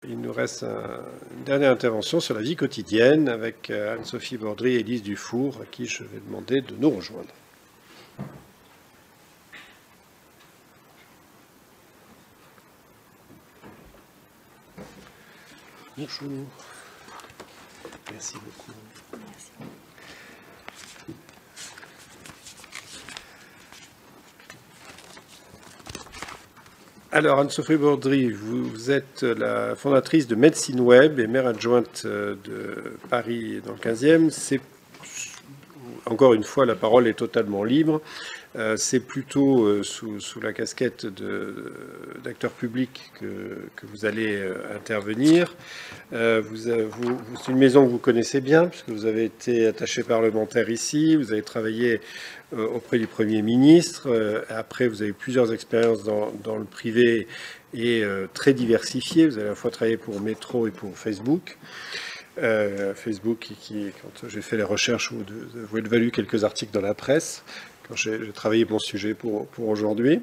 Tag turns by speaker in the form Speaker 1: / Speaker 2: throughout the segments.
Speaker 1: Il nous reste une dernière intervention sur la vie quotidienne avec Anne-Sophie Baudry et Élise Dufour, à qui je vais demander de nous rejoindre. Bonjour. Merci beaucoup.
Speaker 2: Merci.
Speaker 1: Alors, Anne-Sophie Baudry, vous êtes la fondatrice de Médecine Web et maire adjointe de Paris dans le 15e. Encore une fois, la parole est totalement libre. C'est plutôt sous la casquette d'acteur public que vous allez intervenir. C'est une maison que vous connaissez bien, puisque vous avez été attaché parlementaire ici, vous avez travaillé auprès du Premier ministre. Après, vous avez plusieurs expériences dans le privé et très diversifiées. Vous avez à la fois travaillé pour Métro et pour Facebook. Facebook, quand j'ai fait les recherches, vous avez valu quelques articles dans la presse, quand j'ai travaillé mon sujet pour aujourd'hui,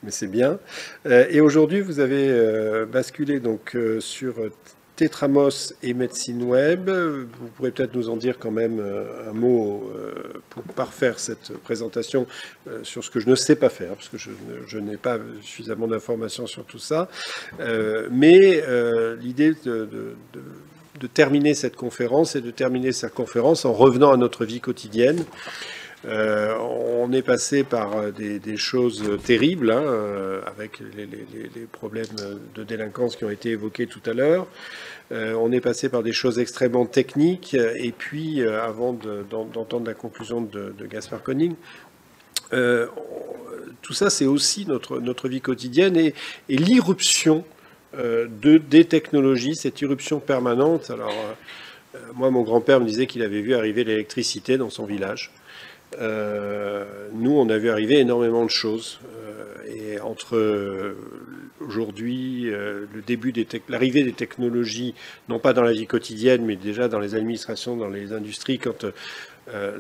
Speaker 1: mais c'est bien. Et aujourd'hui, vous avez basculé donc sur Tétramos et Médecine Web. Vous pourrez peut-être nous en dire quand même un mot pour parfaire cette présentation sur ce que je ne sais pas faire, parce que je n'ai pas suffisamment d'informations sur tout ça. Mais l'idée de terminer cette conférence et de terminer sa conférence en revenant à notre vie quotidienne. On est passé par des choses terribles, avec les problèmes de délinquance qui ont été évoqués tout à l'heure. On est passé par des choses extrêmement techniques. Et puis, avant d'entendre la conclusion de Gaspard Koenig, tout ça, c'est aussi notre vie quotidienne et l'irruption des technologies, cette irruption permanente. Alors, moi, mon grand-père me disait qu'il avait vu arriver l'électricité dans son village. Nous, on a vu arriver énormément de choses. Et entre aujourd'hui, l'arrivée des technologies, non pas dans la vie quotidienne, mais déjà dans les administrations, dans les industries, quand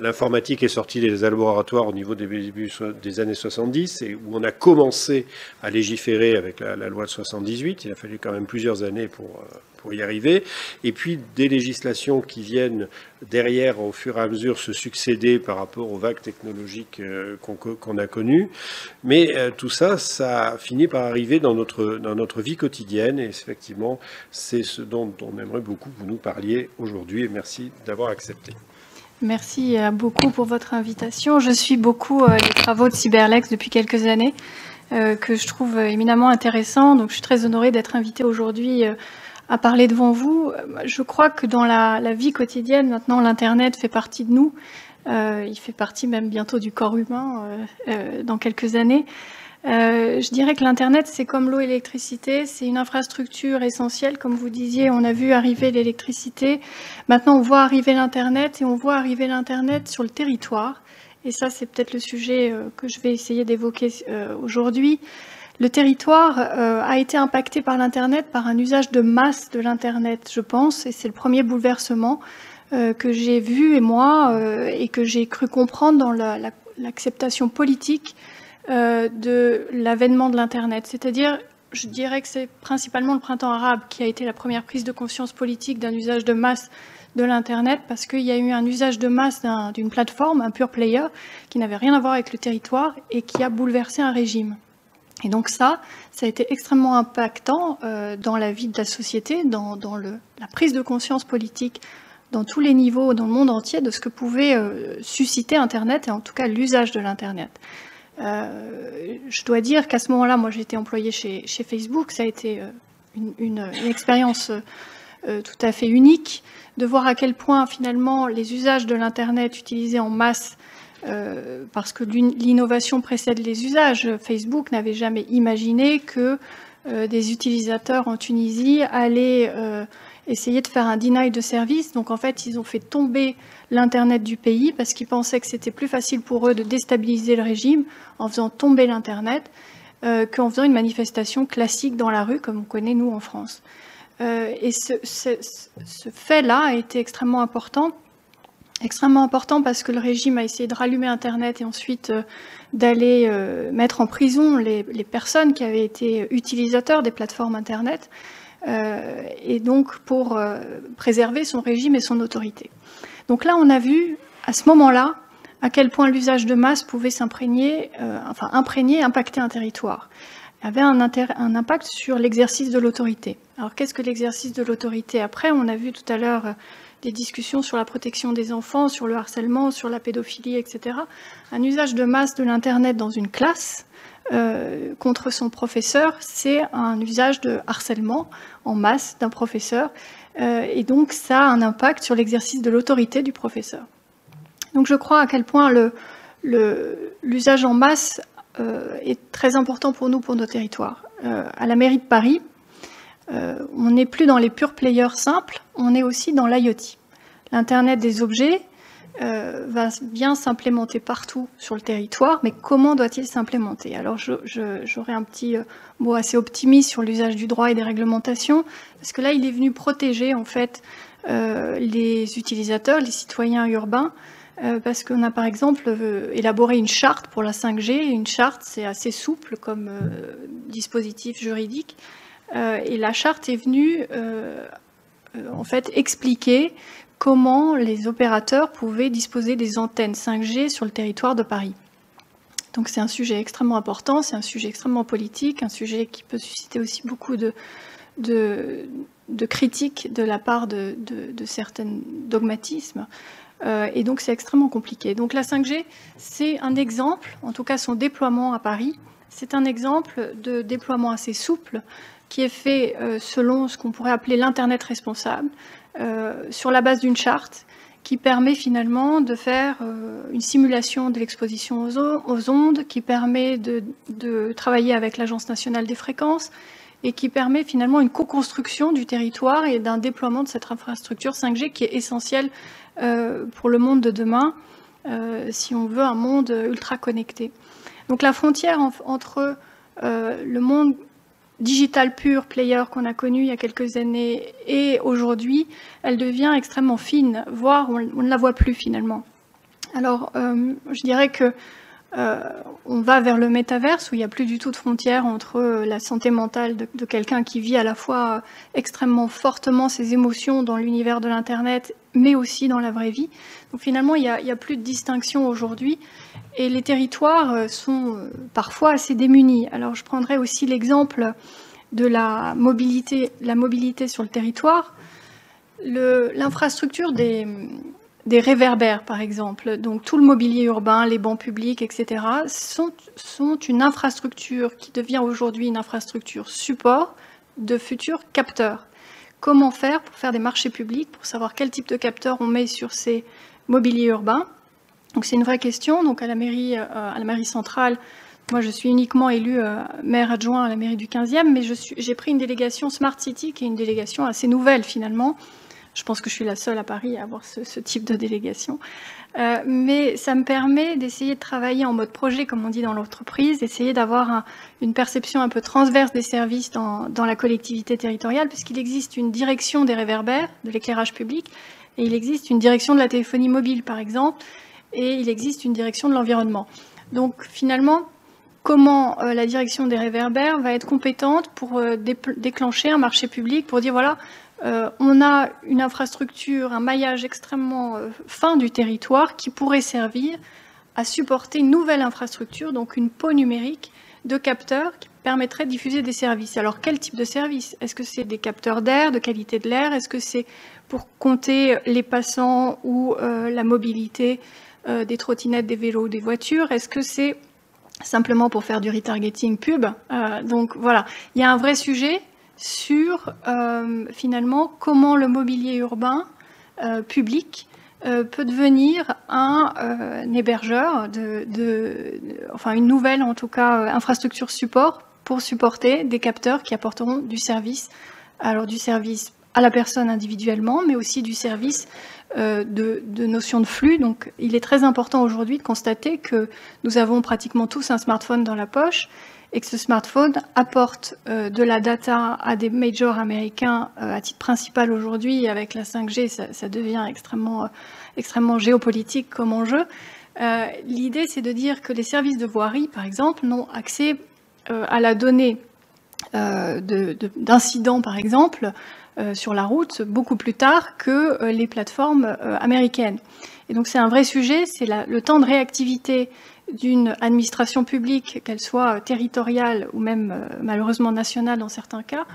Speaker 1: l'informatique est sortie des laboratoires au niveau des années 70, et où on a commencé à légiférer avec la loi de 78. Il a fallu quand même plusieurs années pour y arriver. Et puis des législations qui viennent derrière au fur et à mesure se succéder par rapport aux vagues technologiques qu'on a connues. Mais tout ça, ça finit par arriver dans notre vie quotidienne. Et effectivement, c'est ce dont on aimerait beaucoup que vous nous parliez aujourd'hui. Et merci d'avoir accepté.
Speaker 2: Merci beaucoup pour votre invitation. Je suis beaucoup les travaux de Cyberlex depuis quelques années, que je trouve éminemment intéressants. Donc, je suis très honorée d'être invitée aujourd'hui à parler devant vous. Je crois que dans la vie quotidienne, maintenant, l'Internet fait partie de nous. Il fait partie même bientôt du corps humain dans quelques années. Je dirais que l'Internet, c'est comme l'eau et l'électricité, c'est une infrastructure essentielle. Comme vous disiez, on a vu arriver l'électricité. Maintenant, on voit arriver l'Internet et on voit arriver l'Internet sur le territoire. Et ça, c'est peut-être le sujet que je vais essayer d'évoquer aujourd'hui. Le territoire a été impacté par l'Internet, par un usage de masse de l'Internet, je pense, et c'est le premier bouleversement que j'ai vu, et moi, et que j'ai cru comprendre dans l'acceptation politique de l'avènement de l'Internet. C'est-à-dire, je dirais que c'est principalement le printemps arabe qui a été la première prise de conscience politique d'un usage de masse de l'Internet, parce qu'il y a eu un usage de masse d'une plateforme, un pure player, qui n'avait rien à voir avec le territoire et qui a bouleversé un régime. Et donc ça a été extrêmement impactant dans la vie de la société, dans la prise de conscience politique dans tous les niveaux, dans le monde entier, de ce que pouvait susciter Internet, et en tout cas l'usage de l'Internet. Je dois dire qu'à ce moment-là, moi j'ai été employée chez Facebook, ça a été une expérience tout à fait unique, de voir à quel point finalement les usages de l'Internet utilisés en masse, parce que l'innovation précède les usages. Facebook n'avait jamais imaginé que des utilisateurs en Tunisie allaient essayer de faire un deny de service. Donc en fait, ils ont fait tomber l'Internet du pays parce qu'ils pensaient que c'était plus facile pour eux de déstabiliser le régime en faisant tomber l'Internet qu'en faisant une manifestation classique dans la rue, comme on connaît nous en France. Et ce fait-là a été extrêmement important parce que le régime a essayé de rallumer Internet et ensuite d'aller mettre en prison les personnes qui avaient été utilisateurs des plateformes Internet. et donc pour préserver son régime et son autorité. Donc là, on a vu, à ce moment-là, à quel point l'usage de masse pouvait s'imprégner, impacter un territoire. Il y avait un impact sur l'exercice de l'autorité. Alors qu'est-ce que l'exercice de l'autorité? Après, on a vu tout à l'heure des discussions sur la protection des enfants, sur le harcèlement, sur la pédophilie, etc. Un usage de masse de l'Internet dans une classe contre son professeur, c'est un usage de harcèlement en masse d'un professeur. Et donc, ça a un impact sur l'exercice de l'autorité du professeur. Donc, je crois à quel point l'usage en masse est très important pour nous, pour nos territoires. À la mairie de Paris, on n'est plus dans les pure players simples, on est aussi dans l'IoT. L'Internet des objets va bien s'implémenter partout sur le territoire, mais comment doit-il s'implémenter? Alors j'aurais un petit mot assez optimiste sur l'usage du droit et des réglementations, parce que là il est venu protéger en fait les utilisateurs, les citoyens urbains, parce qu'on a par exemple élaboré une charte pour la 5G. Une charte, c'est assez souple comme dispositif juridique, et la charte est venue en fait expliquer comment les opérateurs pouvaient disposer des antennes 5G sur le territoire de Paris. Donc c'est un sujet extrêmement important, c'est un sujet extrêmement politique, un sujet qui peut susciter aussi beaucoup de critiques de la part de certains dogmatismes. Et donc c'est extrêmement compliqué. Donc la 5G, c'est un exemple, en tout cas son déploiement à Paris, c'est un exemple de déploiement assez souple qui est fait selon ce qu'on pourrait appeler l'Internet responsable, sur la base d'une charte qui permet finalement de faire une simulation de l'exposition aux ondes, qui permet de travailler avec l'Agence nationale des fréquences et qui permet finalement une co-construction du territoire et d'un déploiement de cette infrastructure 5G qui est essentielle pour le monde de demain, si on veut un monde ultra connecté. Donc la frontière entre le monde digital pur player qu'on a connu il y a quelques années et aujourd'hui, elle devient extrêmement fine, voire on ne la voit plus finalement. Alors, je dirais que on va vers le métaverse où il n'y a plus du tout de frontières entre la santé mentale de quelqu'un qui vit à la fois extrêmement fortement ses émotions dans l'univers de l'Internet, mais aussi dans la vraie vie. Donc finalement, il y a plus de distinction aujourd'hui. Et les territoires sont parfois assez démunis. Alors je prendrai aussi l'exemple de la mobilité sur le territoire. L'infrastructure des réverbères, par exemple, donc tout le mobilier urbain, les bancs publics, etc., sont une infrastructure qui devient aujourd'hui une infrastructure support de futurs capteurs. Comment faire pour faire des marchés publics, pour savoir quel type de capteurs on met sur ces mobiliers urbains? Donc c'est une vraie question. Donc à la mairie centrale, moi je suis uniquement élue maire adjoint à la mairie du 15e, mais j'ai pris une délégation Smart City qui est une délégation assez nouvelle finalement. Je pense que je suis la seule à Paris à avoir ce type de délégation. Mais ça me permet d'essayer de travailler en mode projet, comme on dit dans l'entreprise, d'essayer d'avoir une perception un peu transverse des services dans la collectivité territoriale, puisqu'il existe une direction des réverbères, de l'éclairage public, et il existe une direction de la téléphonie mobile, par exemple, et il existe une direction de l'environnement. Donc finalement, comment la direction des réverbères va être compétente pour déclencher un marché public, pour dire voilà, on a une infrastructure, un maillage extrêmement fin du territoire qui pourrait servir à supporter une nouvelle infrastructure, donc une peau numérique de capteurs qui permettrait de diffuser des services. Alors quel type de service? Est-ce que c'est des capteurs d'air, de qualité de l'air? Est-ce que c'est pour compter les passants ou la mobilité des trottinettes, des vélos, des voitures? Est-ce que c'est simplement pour faire du retargeting pub? Donc voilà, il y a un vrai sujet sur finalement comment le mobilier urbain public peut devenir un hébergeur enfin une nouvelle en tout cas infrastructure support pour supporter des capteurs qui apporteront du service, alors du service à la personne individuellement, mais aussi du service de notion de flux. Donc il est très important aujourd'hui de constater que nous avons pratiquement tous un smartphone dans la poche et que ce smartphone apporte de la data à des majors américains à titre principal aujourd'hui. Avec la 5G, ça devient extrêmement géopolitique comme enjeu. L'idée, c'est de dire que les services de voirie, par exemple, n'ont accès à la donnée d'incidents, par exemple, sur la route, beaucoup plus tard que les plateformes américaines. Et donc c'est un vrai sujet, c'est le temps de réactivité d'une administration publique, qu'elle soit territoriale ou même malheureusement nationale dans certains cas,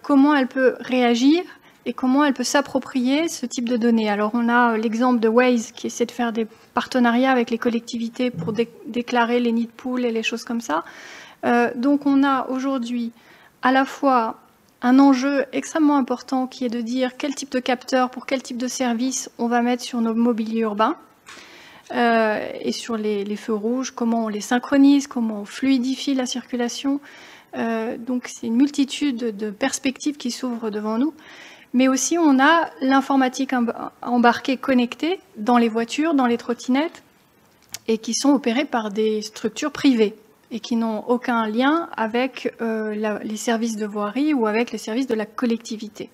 Speaker 2: comment elle peut réagir et comment elle peut s'approprier ce type de données. Alors on a l'exemple de Waze qui essaie de faire des partenariats avec les collectivités pour déclarer les nids de poules et les choses comme ça. Donc on a aujourd'hui à la fois un enjeu extrêmement important qui est de dire quel type de capteur pour quel type de service on va mettre sur nos mobiliers urbains et sur les feux rouges, comment on les synchronise, comment on fluidifie la circulation. Donc c'est une multitude de perspectives qui s'ouvrent devant nous. Mais aussi on a l'informatique embarquée connectée dans les voitures, dans les trottinettes, et qui sont opérées par des structures privées et qui n'ont aucun lien avec les services de voirie ou avec les services de la collectivité.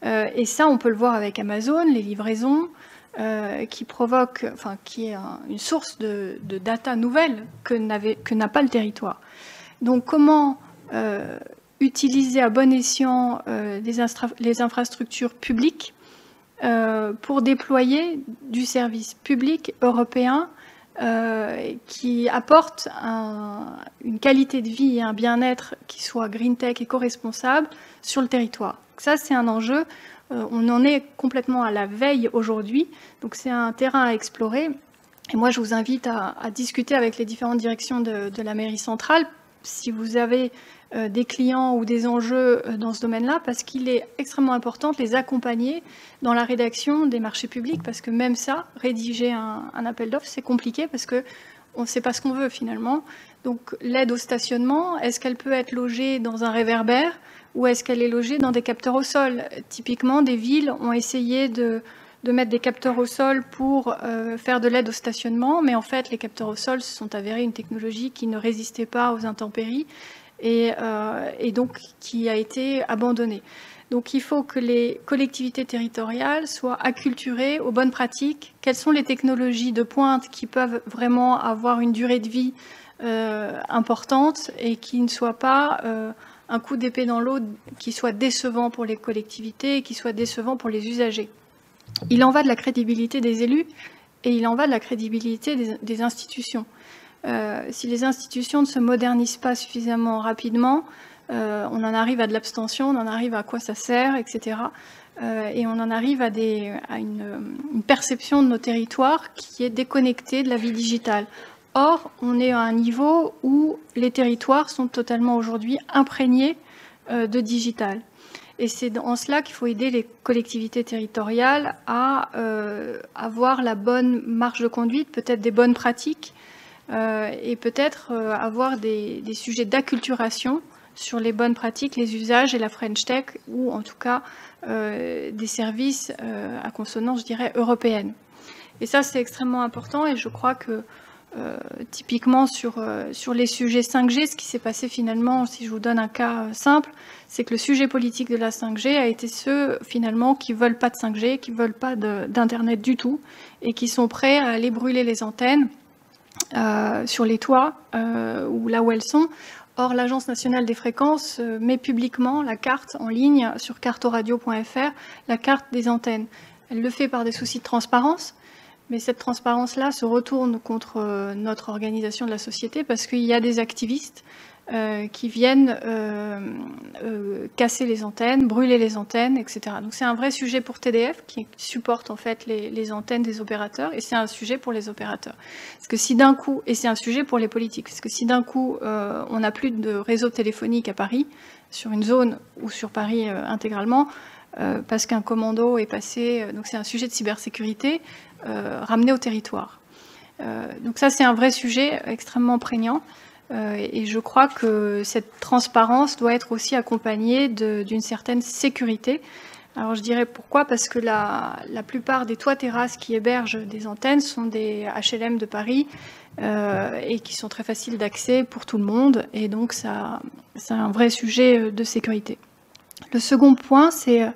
Speaker 2: Et ça, on peut le voir avec Amazon, les livraisons, qui provoquent, enfin, qui est une source de data nouvelle que n'a pas le territoire. Donc, comment utiliser à bon escient les infrastructures publiques pour déployer du service public européen qui apporte une qualité de vie et un bien-être qui soit green tech, éco-responsable sur le territoire. Ça, c'est un enjeu. On en est complètement à la veille aujourd'hui. Donc, c'est un terrain à explorer. Et moi, je vous invite à discuter avec les différentes directions de la mairie centrale si vous avez des clients ou des enjeux dans ce domaine-là, parce qu'il est extrêmement important de les accompagner dans la rédaction des marchés publics, parce que même ça, rédiger un appel d'offres, c'est compliqué, parce qu'on ne sait pas ce qu'on veut finalement. Donc l'aide au stationnement, est-ce qu'elle peut être logée dans un réverbère ou est-ce qu'elle est logée dans des capteurs au sol? Typiquement, des villes ont essayé de mettre des capteurs au sol pour faire de l'aide au stationnement, mais en fait, les capteurs au sol se sont avérés une technologie qui ne résistait pas aux intempéries et donc qui a été abandonnée. Donc il faut que les collectivités territoriales soient acculturées aux bonnes pratiques. Quelles sont les technologies de pointe qui peuvent vraiment avoir une durée de vie importante et qui ne soient pas un coup d'épée dans l'eau qui soit décevant pour les collectivités et qui soit décevant pour les usagers. Il en va de la crédibilité des élus et il en va de la crédibilité des institutions. Si les institutions ne se modernisent pas suffisamment rapidement, on en arrive à de l'abstention, on en arrive à quoi ça sert, etc. Et on en arrive à une perception de nos territoires qui est déconnectée de la vie digitale. Or, on est à un niveau où les territoires sont totalement aujourd'hui imprégnés de digital. Et c'est en cela qu'il faut aider les collectivités territoriales à avoir la bonne marge de conduite, peut-être des bonnes pratiques, et peut-être avoir des sujets d'acculturation sur les bonnes pratiques, les usages et la French Tech, ou en tout cas des services à consonance, je dirais, européenne. Et ça, c'est extrêmement important, et je crois que typiquement sur les sujets 5G, ce qui s'est passé finalement, si je vous donne un cas simple, c'est que le sujet politique de la 5G a été ceux finalement qui ne veulent pas de 5G, qui ne veulent pas d'Internet du tout, et qui sont prêts à aller brûler les antennes sur les toits ou là où elles sont. Or, l'Agence nationale des fréquences met publiquement la carte en ligne sur cartoradio.fr, la carte des antennes. Elle le fait par des soucis de transparence, mais cette transparence-là se retourne contre notre organisation de la société parce qu'il y a des activistes qui viennent casser les antennes, brûler les antennes, etc. Donc c'est un vrai sujet pour TDF qui supporte en fait les antennes des opérateurs, et c'est un sujet pour les opérateurs. Parce que si d'un coup, et c'est un sujet pour les politiques, parce que si d'un coup on n'a plus de réseau téléphonique à Paris, sur une zone ou sur Paris intégralement, parce qu'un commando est passé, donc c'est un sujet de cybersécurité ramené au territoire. Donc ça c'est un vrai sujet extrêmement prégnant. Et je crois que cette transparence doit être aussi accompagnée d'une certaine sécurité. Alors je dirais pourquoi, parce que la plupart des toits terrasses qui hébergent des antennes sont des HLM de Paris et qui sont très faciles d'accès pour tout le monde. Et donc c'est un vrai sujet de sécurité. Le second point, c'est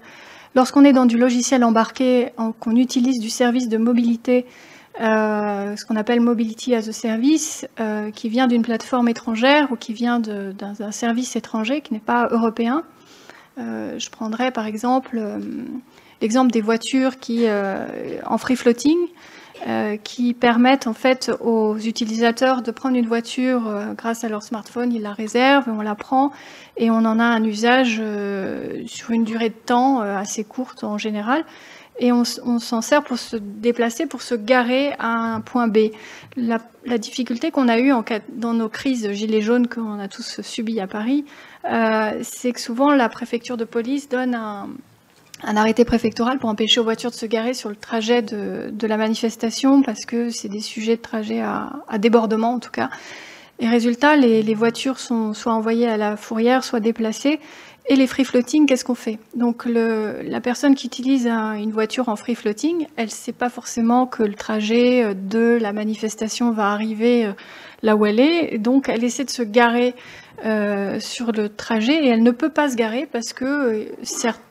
Speaker 2: lorsqu'on est dans du logiciel embarqué, qu'on utilise du service de mobilité ce qu'on appelle Mobility as a Service, qui vient d'une plateforme étrangère ou qui vient d'un service étranger qui n'est pas européen. Je prendrais par exemple l'exemple des voitures en free floating, qui permettent en fait aux utilisateurs de prendre une voiture grâce à leur smartphone, ils la réservent, on la prend et on en a un usage sur une durée de temps assez courte en général. Et on s'en sert pour se déplacer, pour se garer à un point B. La difficulté qu'on a eue dans nos crises gilets jaunes qu'on a tous subies à Paris, c'est que souvent la préfecture de police donne un arrêté préfectoral pour empêcher aux voitures de se garer sur le trajet de la manifestation, parce que c'est des sujets de trajet à débordement en tout cas. Et résultat, les voitures sont soit envoyées à la fourrière, soit déplacées. Et les free floating, qu'est-ce qu'on fait? Donc la personne qui utilise une voiture en free floating, elle ne sait pas forcément que le trajet de la manifestation va arriver là où elle est. Donc elle essaie de se garer sur le trajet et elle ne peut pas se garer parce que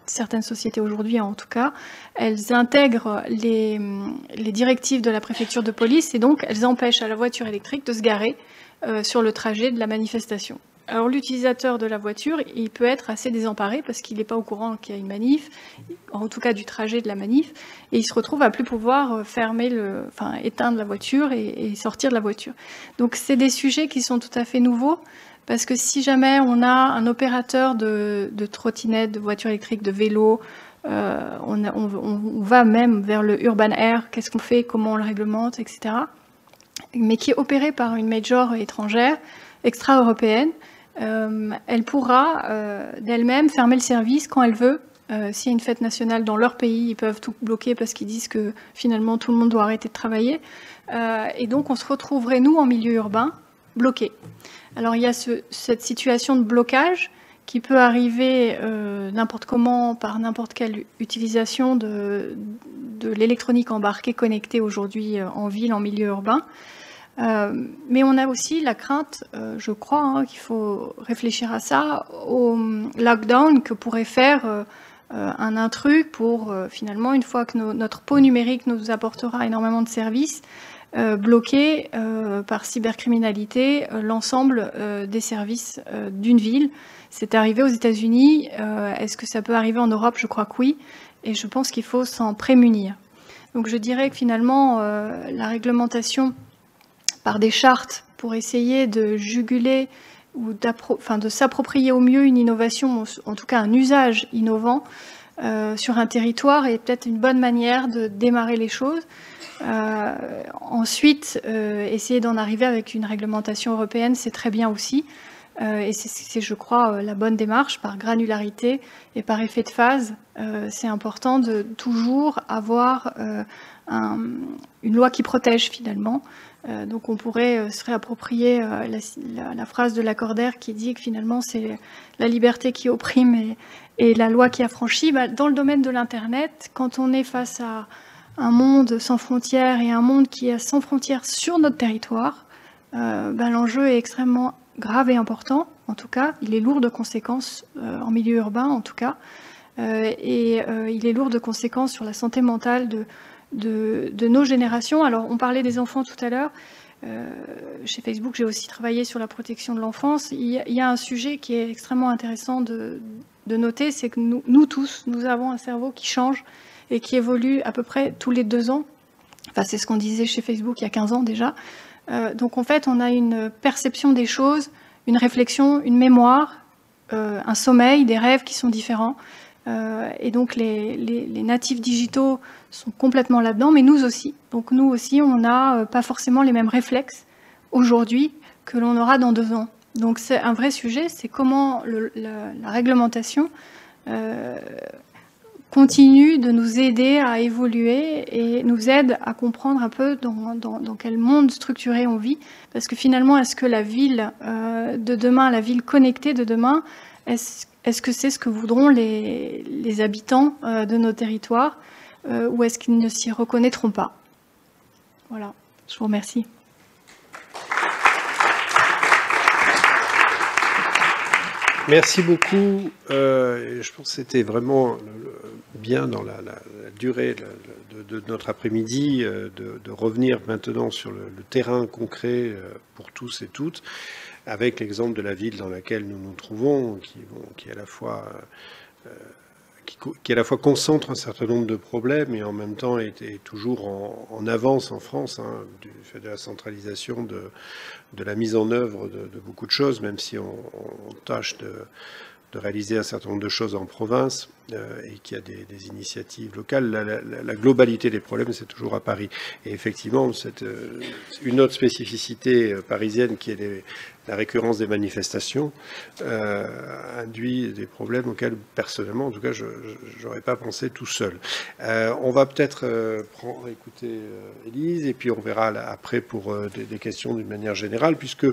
Speaker 2: certaines sociétés aujourd'hui, en tout cas, elles intègrent les directives de la préfecture de police et donc elles empêchent à la voiture électrique de se garer sur le trajet de la manifestation. Alors l'utilisateur de la voiture, il peut être assez désemparé parce qu'il n'est pas au courant qu'il y a une manif, en tout cas du trajet de la manif, et il se retrouve à plus pouvoir éteindre la voiture et sortir de la voiture. Donc c'est des sujets qui sont tout à fait nouveaux, parce que si jamais on a un opérateur de trottinette, de voiture électrique, de vélo, on va même vers le urban air, qu'est-ce qu'on fait, comment on le réglemente, etc. Mais qui est opéré par une major étrangère, extra-européenne, elle pourra d'elle-même fermer le service quand elle veut. S'il y a une fête nationale dans leur pays, ils peuvent tout bloquer parce qu'ils disent que finalement tout le monde doit arrêter de travailler. Et donc on se retrouverait, nous, en milieu urbain, bloqués. Alors il y a cette situation de blocage qui peut arriver n'importe comment, par n'importe quelle utilisation de l'électronique embarquée connectée aujourd'hui en ville, en milieu urbain. Mais on a aussi la crainte, je crois, qu'il faut réfléchir à ça, au lockdown que pourrait faire un intrus pour finalement, une fois que notre pot numérique nous apportera énormément de services, bloquer par cybercriminalité l'ensemble des services d'une ville. C'est arrivé aux États-Unis. Est-ce que ça peut arriver en Europe? Je crois que oui. Et je pense qu'il faut s'en prémunir. Donc je dirais que finalement, la réglementation par des chartes pour essayer de juguler ou de s'approprier au mieux une innovation, en tout cas un usage innovant sur un territoire est peut-être une bonne manière de démarrer les choses. Ensuite, essayer d'en arriver avec une réglementation européenne, c'est très bien aussi. Et c'est, je crois, la bonne démarche par granularité et par effet de phase. C'est important de toujours avoir une loi qui protège finalement. Donc on pourrait se réapproprier la phrase de Lacordaire qui dit que finalement c'est la liberté qui opprime et la loi qui affranchit. Dans le domaine de l'Internet, quand on est face à un monde sans frontières et un monde qui est sans frontières sur notre territoire, l'enjeu est extrêmement grave et important. En tout cas, il est lourd de conséquences en milieu urbain, en tout cas, et il est lourd de conséquences sur la santé mentale de nos générations. Alors, on parlait des enfants tout à l'heure. Chez Facebook, j'ai aussi travaillé sur la protection de l'enfance. Il y a un sujet qui est extrêmement intéressant de noter, c'est que nous tous, nous avons un cerveau qui change et qui évolue à peu près tous les 2 ans. Enfin, c'est ce qu'on disait chez Facebook il y a 15 ans déjà. Donc, en fait, on a une perception des choses, une réflexion, une mémoire, un sommeil, des rêves qui sont différents. Et donc, les natifs digitaux sont complètement là-dedans, mais nous aussi. Donc, nous aussi, on n'a pas forcément les mêmes réflexes aujourd'hui que l'on aura dans 2 ans. Donc, c'est un vrai sujet, c'est comment la réglementation continue de nous aider à évoluer et nous aide à comprendre un peu dans quel monde structuré on vit. Parce que finalement, est-ce que la ville de demain, la ville connectée de demain, est-ce que c'est ce que voudront les habitants de nos territoires ou est-ce qu'ils ne s'y reconnaîtront pas? Voilà, je vous remercie.
Speaker 1: Merci beaucoup. Je pense que c'était vraiment bien dans la durée de notre après-midi de revenir maintenant sur le terrain concret pour tous et toutes, avec l'exemple de la ville dans laquelle nous nous trouvons, qui à la fois concentre un certain nombre de problèmes et en même temps est toujours en avance en France, hein, du fait de la centralisation, de la mise en œuvre de beaucoup de choses, même si on tâche de réaliser un certain nombre de choses en province et qu'il y a des initiatives locales. La globalité des problèmes, c'est toujours à Paris. Et effectivement, c'est une autre spécificité parisienne qui est la récurrence des manifestations induit des problèmes auxquels, personnellement, en tout cas, je n'aurais pas pensé tout seul. On va peut-être écouter Élise, et puis on verra après pour des questions d'une manière générale, puisque